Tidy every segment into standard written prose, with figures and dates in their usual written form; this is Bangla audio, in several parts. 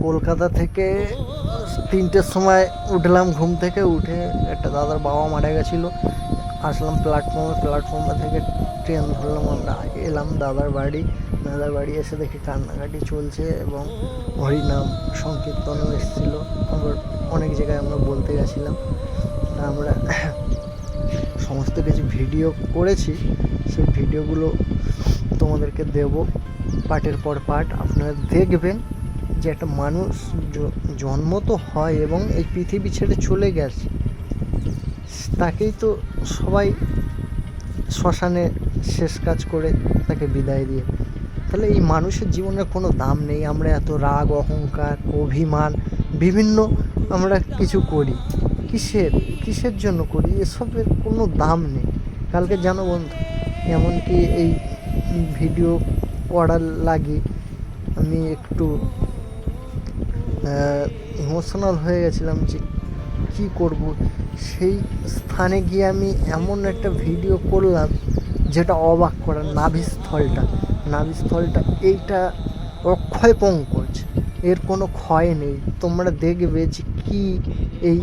কলকাতা থেকে 3টের সময় উঠলাম, ঘুম থেকে উঠে একটা দাদার বাবা মারা গেছিলো। আসলাম প্ল্যাটফর্মে থেকে ট্রেন ধরলাম, আমরা এলাম দাদার বাড়ি এসে দেখি কান্নাকাটি চলছে এবং হরিনাম সংকীর্তনও এসেছিলো। আবার অনেক জায়গায় আমরা বলতে গেছিলাম। আমরা সমস্ত কিছু ভিডিও করেছি, সেই ভিডিওগুলো তোমাদেরকে দেব পার্টের পর পার্ট। আপনারা দেখবেন যে একটা মানুষ জন্ম তো হয় এবং এই পৃথিবী ছেড়ে চলে গেছে, তাকেই তো সবাই শ্মশানে শেষ কাজ করে তাকে বিদায় দিয়ে। তাহলে এই মানুষের জীবনের কোনো দাম নেই। আমরা এত রাগ, অহংকার, অভিমান বিভিন্ন আমরা কিছু করি, কিসের জন্য করি? এসবের কোনো দাম নেই। কালকে জানো বন্ধু, এমনকি এই ভিডিও করার লাগে আমি একটু ইমোশনাল হয়ে গেছিলাম যে কী করব। সেই স্থানে গিয়ে আমি এমন একটা ভিডিও করলাম যেটা অবাক করার। নাভিস্থলটা এইটা অক্ষয় পঙ্কজ, এর কোনো ক্ষয় নেই। তোমরা দেখবে যে কি এই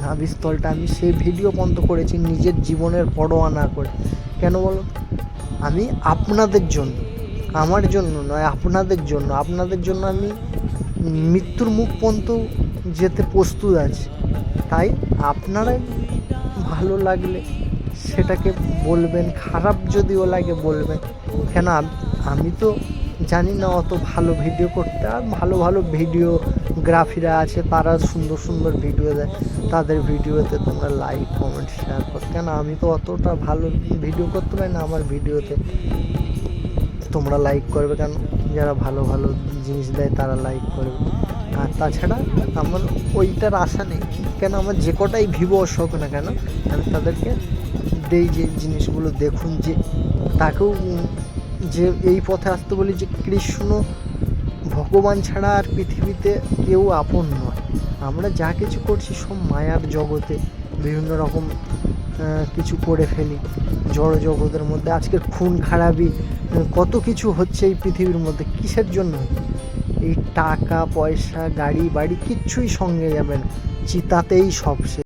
নাভিস্থলটা, আমি সেই ভিডিও বন্ধ করেছি নিজের জীবনের পরোয়া না করে। কেন বলো? আমি আপনাদের জন্য, আমার জন্য নয়, আপনাদের জন্য আমি মৃত্যুর মুখ পর্যন্ত যেতে প্রস্তুত আছি। তাই আপনারা ভালো লাগলে সেটাকে বলবেন, খারাপ যদিও লাগে বলবেন। কেন আমি তো জানি না অত ভালো ভিডিও করতে। আর ভালো ভিডিওগ্রাফিরা আছে, তারা সুন্দর ভিডিও দেয়, তাদের ভিডিওতে তোমরা লাইক কমেন্ট শেয়ার করো। কেন আমি তো অতটা ভালো ভিডিও করতে পারি না, আমার ভিডিওতে তোমরা লাইক করবে কেন? যারা ভালো জিনিস দেয় তারা লাইক করবে। আর তাছাড়া আমার ওইটার আশা নেই। কেন আমার যে কটাই ভিভো হোক না কেন, আমি তাদেরকে দেই যে জিনিসগুলো দেখুন, যে তাকেও যে এই পথে আসতে বলি যে কৃষ্ণ ভগবান ছাড়া আর পৃথিবীতে কেউ আপন নয়। আমরা যা কিছু করছি সব মায়ার জগতে বিভিন্ন রকম কিছু করে ফেলি জড় জগতের মধ্যে। আজকের খুন খারাপি কত কিছু হচ্ছে এই পৃথিবীর মধ্যে, কিসের জন্য? এই টাকা পয়সা, গাড়ি বাড়ি কিচ্ছুই সঙ্গে যাবে না, চিতাতেই সব শেষ।